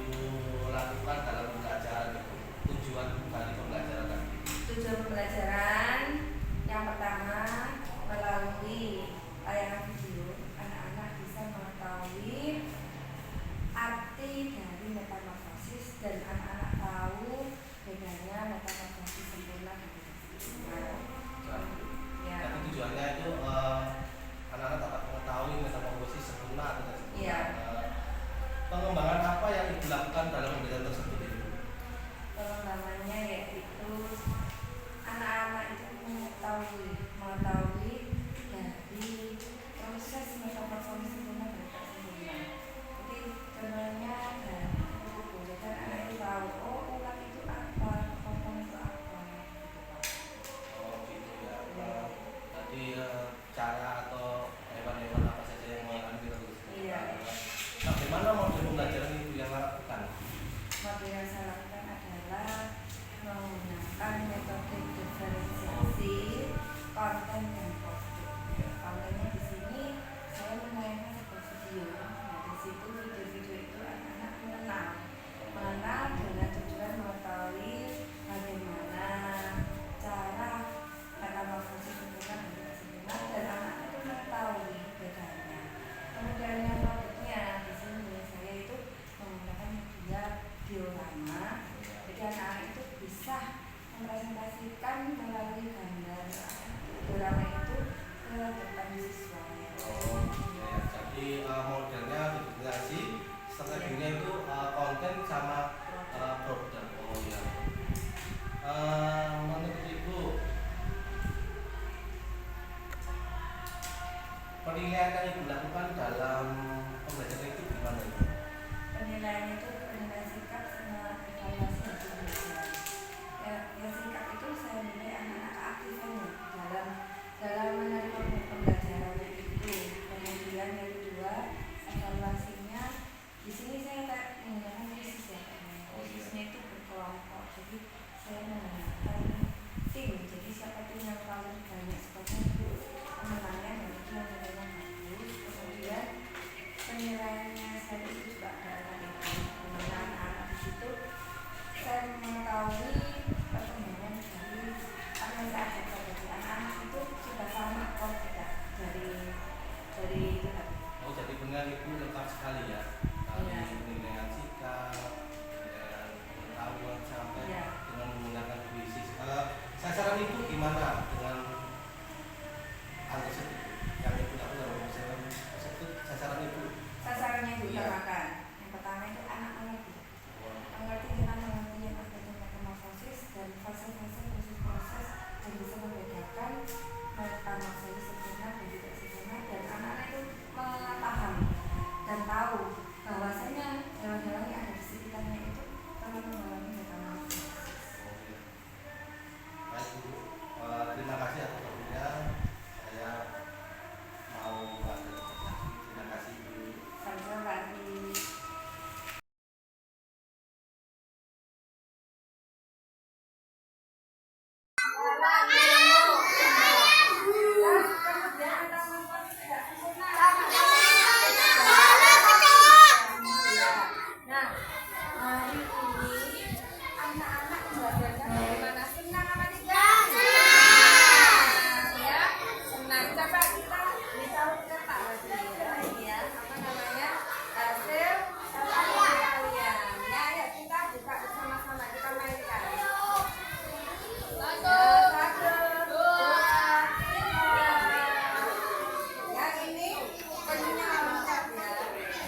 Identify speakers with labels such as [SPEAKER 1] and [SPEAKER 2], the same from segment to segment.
[SPEAKER 1] Ibu lakukan dalam pembelajaran itu? Tujuan dari pembelajaran tadi?
[SPEAKER 2] Tujuan pembelajaran yang pertama, melalui tayangan video anak-anak bisa mengetahui arti dari metamorfosis dan anak-anak tahu bedanya metamorfosis sempurna dan tidak sempurna. Ya.
[SPEAKER 1] Tapi tujuannya itu anak-anak dapat mengetahui metamorfosis sempurna atau tidak sempurna.
[SPEAKER 2] Ya.
[SPEAKER 1] Pengembangan apa yang dilakukan dalam pembelajaran tersebut itu?
[SPEAKER 2] Pengembangannya yaitu anak-anak itu mengetahui dari proses metamorfosis sempurna dan tidak sempurna. Jadi contohnya dari buku, jadi anak itu tahu, oh ulat itu apa, kepompong itu apa, gitu Pak.
[SPEAKER 1] Oh gitu ya. Jadi cara atau hewan-hewan apa saja yang mengalami kita tulis.
[SPEAKER 2] Iya.
[SPEAKER 1] Bagaimana model pembelajaran itu yang lakukan?
[SPEAKER 2] Model yang saya lakukan adalah menggunakan metode diferensiasi konten dan kode. Kontennya di sini saya menayangkan sebuah video. Nah di situ video-video itu anak-anak mengenal dengan tujuan mengetahui bagaimana cara metamorfosis sempurna dan tidak sempurna, dan anak itu mengetahui bedanya. Kemudian yang produknya di sini saya itu menggunakan media diorama, jadi anak-anak itu bisa mempresentasikan melalui gambar diorama itu ke depan siswa.
[SPEAKER 1] Oh ya, jadi modelnya diferensiasi, strateginya itu konten sama produk. Oh ya. Menurut Ibu, penilaian yang Ibu lakukan dalam pembelajaran itu gimana Ibu?
[SPEAKER 2] Penilaian itu penilaian sikap sama evaluasi hasil belajar. Yang sikap itu saya nilai anak-anak keaktifannya dalam menerima pembelajarannya itu. Kemudian yang kedua, evaluasinya di sini saya menggunakan krisis ya, krisisnya itu berkelompok. Jadi saya menggunakan tim. Jadi siapa tim yang paling banyak seperti itu pemenangnya, dan itu yang nilainya bagus. Kemudian penilaiannya saya itu juga ada anak-anak di situ. Saya mengetahui perkembangan dari apa yang saya ajarkan tadi. Anak-anak itu sudah sama kok, tidak dari itu tadi.
[SPEAKER 1] Oh jadi benar Ibu lengkap sekali ya.
[SPEAKER 2] Iya.
[SPEAKER 1] Penilaian sikap, penilaian pengetahuan sampai
[SPEAKER 2] Iya.
[SPEAKER 1] dengan menggunakan krisis. Sasaran Ibu gimana dengan hal tersebut? Yang Ibu lakukan dalam pembelajaran tersebut, sasaran Ibu?
[SPEAKER 2] Sasarannya
[SPEAKER 1] Iya.
[SPEAKER 2] diutamakan. Yang pertama itu anak mengerti dengan pengertian adanya metamorfosis dan fase-fase proses-proses yang bisa membedakan metamorfosis sempurna dan tidak sempurna, dan anak-anak itu memahami dan tahu bahwasanya hewan-hewan yang ada di sekitarnya itu telah mengalami metamorfosis.
[SPEAKER 1] Baik Bu, terima kasih atas waktunya. Saya mau ada lagi. Terima kasih Bu.
[SPEAKER 2] Sampai lagi. Nah, hari ini anak-anak belajarnya bagaimana? Senang apa tidak? Ya, senang. Coba kita disalurkan Pak Wazir ya, apa namanya, hasil kalian. Ya, ya kita buka bersama-sama, kita mainkan. Satu, dua, tiga. Yang ini penuhnya loncat ya.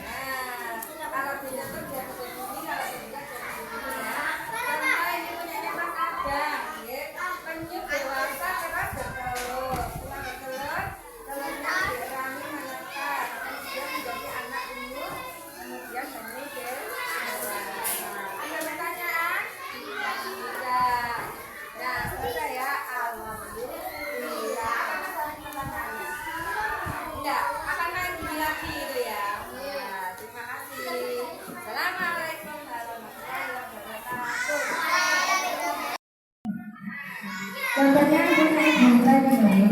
[SPEAKER 2] Nah, kalau diatur dia begini, kalau tidak begini ya. Contoh ini punyanya Mas Adam, ya. Penyu dewasa keras bertelur. Setelah bertelur, telurnya dirami menetas. Kemudian menjadi anak penyu, kemudian penyu dewasa. Ada pertanyaan? Tidak. Nah, selesai ya. Alhamdulillah. Apa masalah pertanyaannya? Enggak, akan main gini lagi itu ya. Ya, terima kasih. Assalamualaikum warahmatullahi wabarakatuh.
[SPEAKER 3] Contohnya kita mulai dari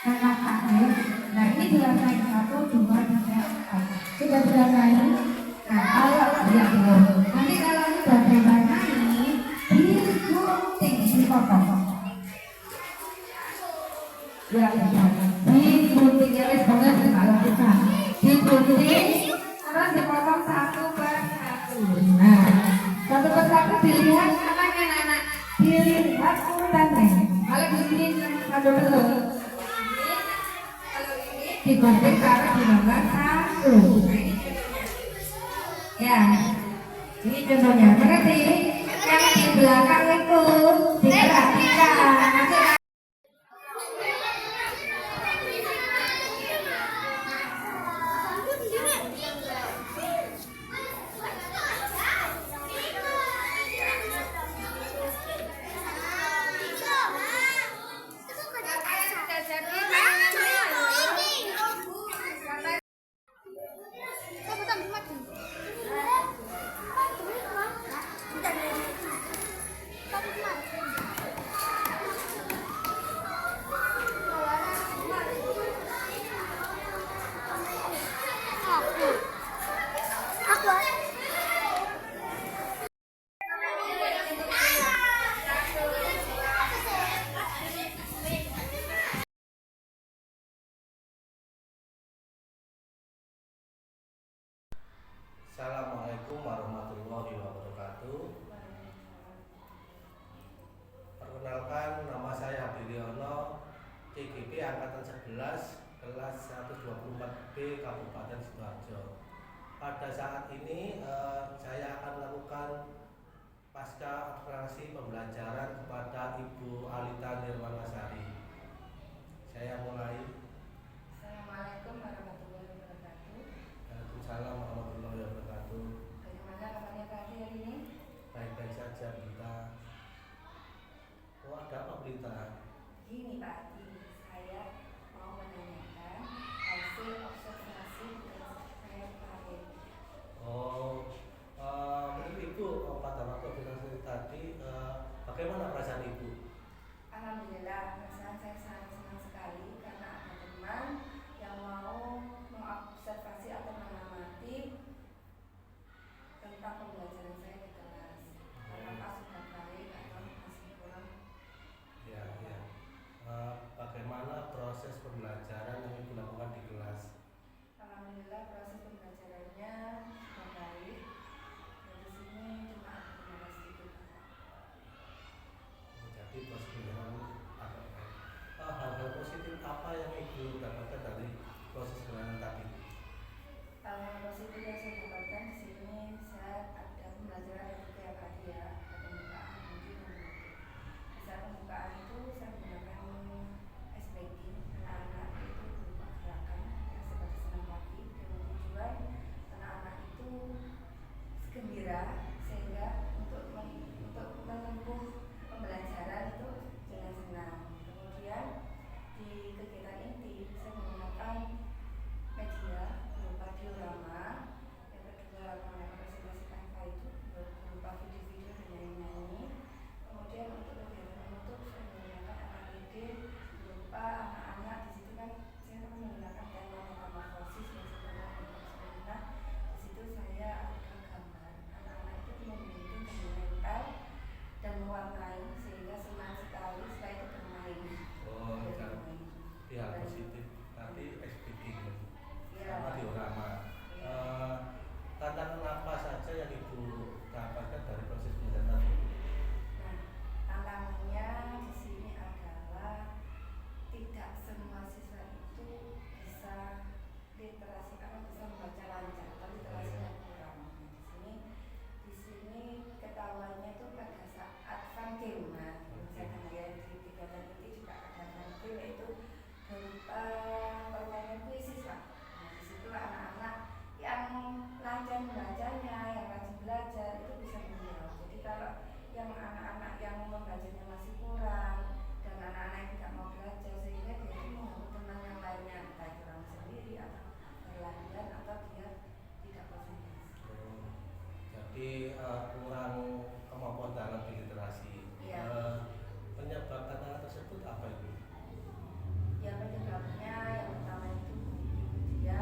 [SPEAKER 3] kakak-kakak. Nah ini dirasain 1, 2, 3, 4. Sudah dirasain. Nah kalau dia belum dilihat anak-anak dilihat urutannya. Kalau di sini ada belum? Digunting karena di nomor 1. Ya, ini contohnya. Berarti yang di belakang itu diperhatikan.
[SPEAKER 1] Assalamualaikum warahmatullahi wabarakatuh. Perkenalkan, nama saya Abdiliono, CGP Angkatan 11, kelas 124B Kabupaten Sidoarjo. Pada saat ini saya akan melakukan pasca operasi pembelajaran kepada Ibu Alita Nirwanasari. Saya mulai.
[SPEAKER 2] Assalamualaikum warahmatullahi wabarakatuh.
[SPEAKER 1] Waalaikumsalam warahmatullahi wabarakatuh.
[SPEAKER 2] Bagaimana kabarnya Kak Adi hari ini?
[SPEAKER 1] Baik-baik saja, Berita. Oh, ada apa, Berita?
[SPEAKER 2] Gini Pak Adi, saya mau menanyakan hasil observasi saya kemarin.
[SPEAKER 1] Oh, menurut Ibu pada waktu observasi tadi, bagaimana perasaan Ibu?
[SPEAKER 2] Alhamdulillah, perasaan saya sangat senang sekali karena ada teman yang mau mengobservasi atau mengamati tentang pembelajaran saya di kelas. Apakah sudah baik atau masih kurang?
[SPEAKER 1] Ya, ya. Bagaimana proses pembelajaran yang Ibu lakukan di kelas?
[SPEAKER 2] Alhamdulillah proses pembelajarannya sudah baik. Dari sini cuma ada kendala sedikit.
[SPEAKER 1] Jadi proses pembelajaran agak baik. Hal-hal positif apa yang Ibu dapatkan dari proses pembelajaran tadi?
[SPEAKER 2] Hal positif yang saya dapatkan di sini saya ada pembelajaran yang kayak tadi ya, ada pembukaan mungkin di saat pembukaan itu saya menggunakan SPG anak-anak itu berupa gerakan yang seperti senam pagi dengan tujuan anak-anak itu gembira sehingga untuk menempuh pembelajaran itu dengan senang. Kemudian di kegiatan inti saya menggunakan media berupa diorama, yang kedua merepresentasikan itu berupa video-video dan nyanyi-nyanyi. Kemudian untuk kegiatan penutup saya menggunakan AKD berupa anak-anak, di situ kan saya menggunakan tema metamorfosis yang sebenarnya di situ saya ada gambar anak-anak itu membentuk menempel dan mewarnai sehingga senang sekali setelah itu bermain.
[SPEAKER 1] Oh, ya positif. Tadi SPG sama diorama. Tantangan apa saja yang Ibu dapatkan dari proses pembelajaran tadi?
[SPEAKER 2] Nah, tantangannya di sini adalah tidak semua siswa itu bisa literasi atau bisa membaca lancar, atau literasinya kurang. Di sini ketahuannya itu pada saat fun game. Nah, misalkan ya di kegiatan ini juga ada fun game yaitu berupa permainan puisi Pak. Nah, di situ anak-anak yang lancar membacanya, yang rajin belajar itu bisa menjawab. Jadi kalau yang anak-anak yang membacanya masih kurang dan anak-anak yang tidak mau belajar sehingga dia itu mengganggu teman yang lainnya, entah itu orang sendiri atau berlarian atau dia tidak konsentrasi.
[SPEAKER 1] Jadi kurang kemampuan dalam literasi.
[SPEAKER 2] Iya.
[SPEAKER 1] Penyebab tantangan tersebut apa Ibu?
[SPEAKER 2] Ya penyebabnya yang pertama itu dia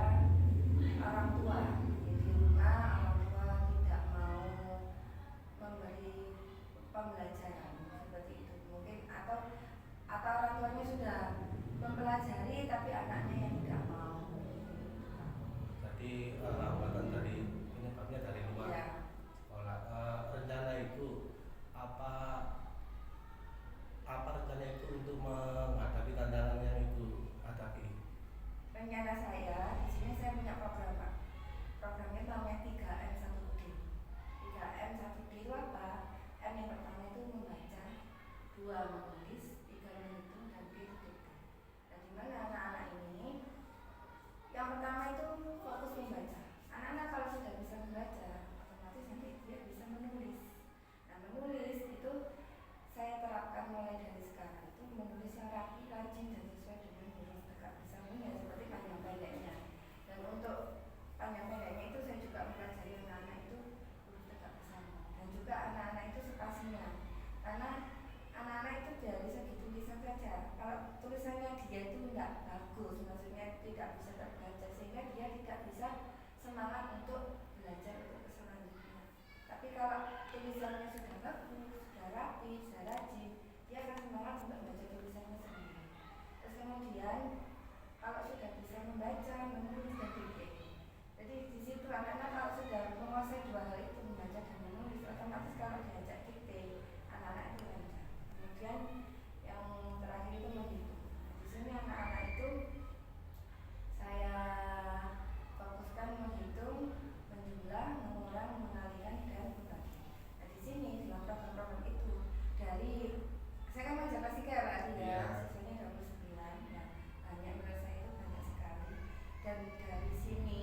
[SPEAKER 2] orang tua. Jadi di rumah orang tua tidak mau memberi pembelajaran seperti itu mungkin atau orang tuanya sudah mempelajari tapi anaknya yang tidak mau.
[SPEAKER 1] Jadi hambatan dari penyebabnya dari luar
[SPEAKER 2] Ya.
[SPEAKER 1] sekolah. Rencana Ibu
[SPEAKER 2] kalau tulisannya sudah bagus, sudah rapi, sudah rajin, dia akan semangat untuk membaca tulisannya sendiri. Terus kemudian kalau sudah bisa membaca, menulis dan dikte. Jadi di situ anak-anak kalau sudah menguasai dua hal itu, membaca dan menulis, otomatis kalau diajak dikte, anak-anak itu lancar. Kemudian yang terakhir itu menghitung. Di sini anak-anak itu saya fokuskan menghitung, menjumlah, mengulang, mengalikan dan membagi. Nah di sini dalam program-program itu dari saya kan mengajar kelas 3 ya Pak Adi ya, siswanya 29 ya, banyak menurut saya itu banyak sekali. Dan dari sini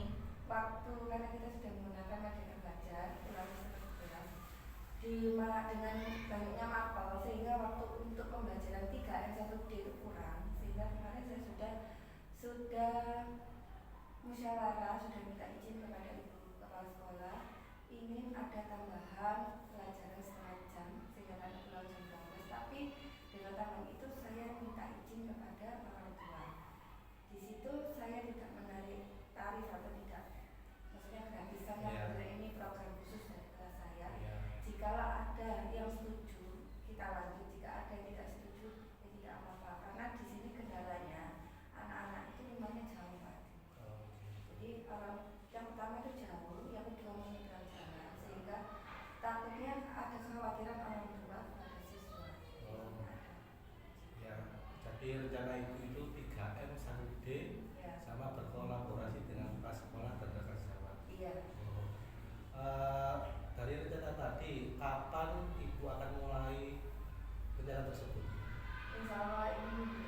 [SPEAKER 2] waktu karena kita sudah menggunakan Merdeka Belajar ulang 11 dengan banyaknya mapel sehingga waktu untuk pembelajaran 3M1D itu kurang, sehingga kemarin saya sudah musyawarah, sudah minta izin kepada ibu kepala sekolah ingin ada tambahan pelajaran setengah jam sehingga nanti pulang jam 12, tapi dengan tambahan itu saya minta izin kepada orang tua. Di situ saya tidak menarik tarif atau tidak, maksudnya gratisan karena ini program khusus dari kelas saya. Jikalau ada yang setuju kita lanjut, jika ada yang tidak setuju ya tidak apa-apa, karena di sini kendalanya anak-anak itu rumahnya jauh Pak. Jadi yang pertama itu jauh, yang kedua menyeberang jalan, sehingga takutnya ada kekhawatiran orang tua pada siswa.
[SPEAKER 1] Ya, jadi rencana itu 3M 1D
[SPEAKER 2] Ya.
[SPEAKER 1] sama berkolaborasi dengan kelas sekolah dan rekan sejawat.
[SPEAKER 2] Iya.
[SPEAKER 1] Dari rencana tadi, kapan Ibu akan mulai rencana tersebut?
[SPEAKER 2] Insya Allah ini